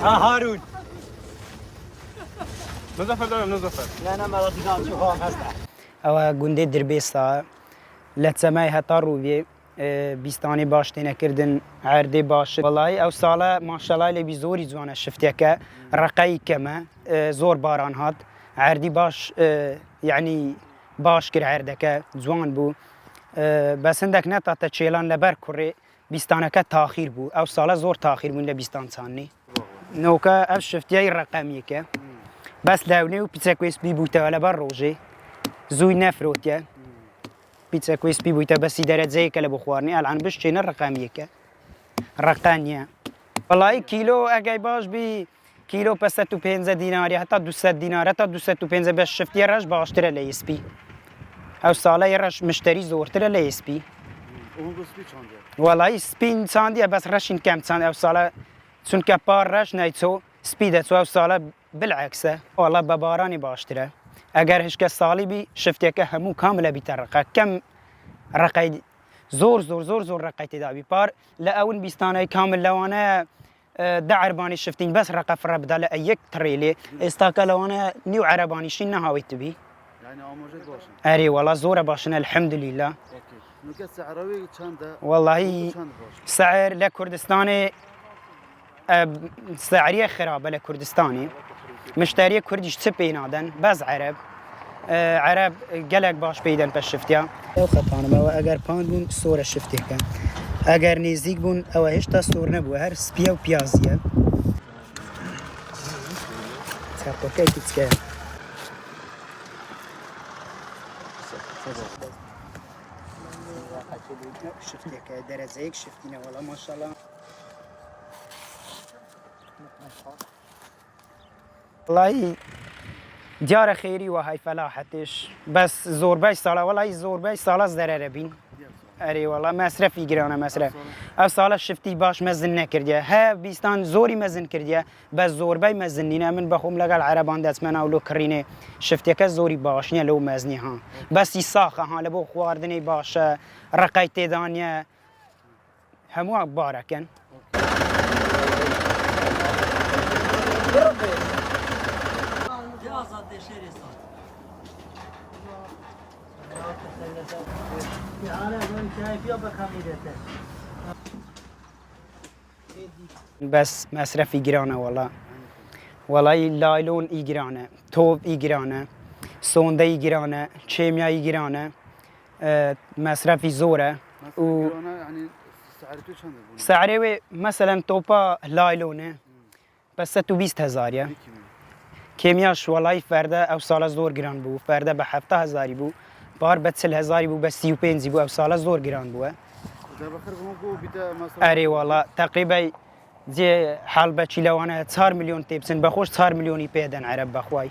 هارون مزفر دارم مزفر لا انا ما رضيت اشوفها هسه او گونده دربیستا لتسمای هتا روی بیستانی باش تینه کردن عرضی باش والله او ساله ماشاءالله لی زوری جوانه شفته که رقی کمه زور باران هات عرضی باش یعنی باش کر عرضه که جوان بو بس هندک نتا تا چیلان لبر کره بیستانه که تاخیر بو او ساله زور تاخیر بون لبیستان ثانی نوکه او شفتیای رقمیه که بس لونه و پیچه کویس بی بوته ولی بر روژه زوی نفروتیه پیتزا كويس بي بويتا بس درجة زي كلا بخوارني الآن بش شين الرقم يكا رقانية والله كيلو أجاي باش بي كيلو بس 250 دينار حتى 200 دينار حتى 250 بس شفتي رش باش ترى ليس بي أو سالا يرش مشتري زور ترى ليس بي والله سبين ساندي بس رشين كم ساند أو سالا سون كبار رش نايتسو سبيدة أو سالا بالعكس والله بباراني باش ترى اگر هیچ کس سالی بی شفته که همو کاملا بیترقه کم رقی زور رقی تدابی پار لأون بیستانه کامل لوانه ده عربانی شفتین بس رقه فر بدل ایک تریلی استاکا لوانه نیو عربانی شین نهاوی تبی يعني آموزش باشن اری والله زور باشن الحمد لله اوكي نوكا سعراوي چنده والله سعر لكردستاني سعريه خرابه لكردستاني مشتری کردیش چه پینادن بس عرب عرب گلک باش پیدن پس شفتیا او خطانم او اگر پاند بون سور شفتی کن اگر نزدیک بون او هشتا سور نبو هر سپیا و پیازیه تاپوکه کتکه شفتی که درزه یک شفتینه والا ماشالله والله دیار خیری و های فلاحتش بس زوربای سالا والله زوربای سالا ضرر بین اری والله مصرفی گرانه مصرف او سالا شفتی باش مزن نکردیه ها بیستان زوری مزن کردیه بس زوربای مزن نینه من بخوم لگل عربان دست من اولو کرینه شفتی که زوری باش نه لو مزنی ها بس ای ساخه ها لبو خواردنی باشه رقای تیدانیه همو بارکن بس مصرفي جرانه والله لايلون يجرانه توب يجرانه سوندا يجرانه كيميا يجرانه مصرفي زوره و يعني سعرته چنده بونه سعره مثلا توبا لايلونه بس 220,000 يا كيمياش والله فرده او سالا زور جران بو فرده به 7,000 بو بار به 40,000 بو به 35 بو او سالا زور جران بو در بخیر بمو بیتا مثلا اری والله تقریبا زي حال بچی لوانه 4 میلیون تیبسن بخوش 4 میلیونی پیدن عرب بخوای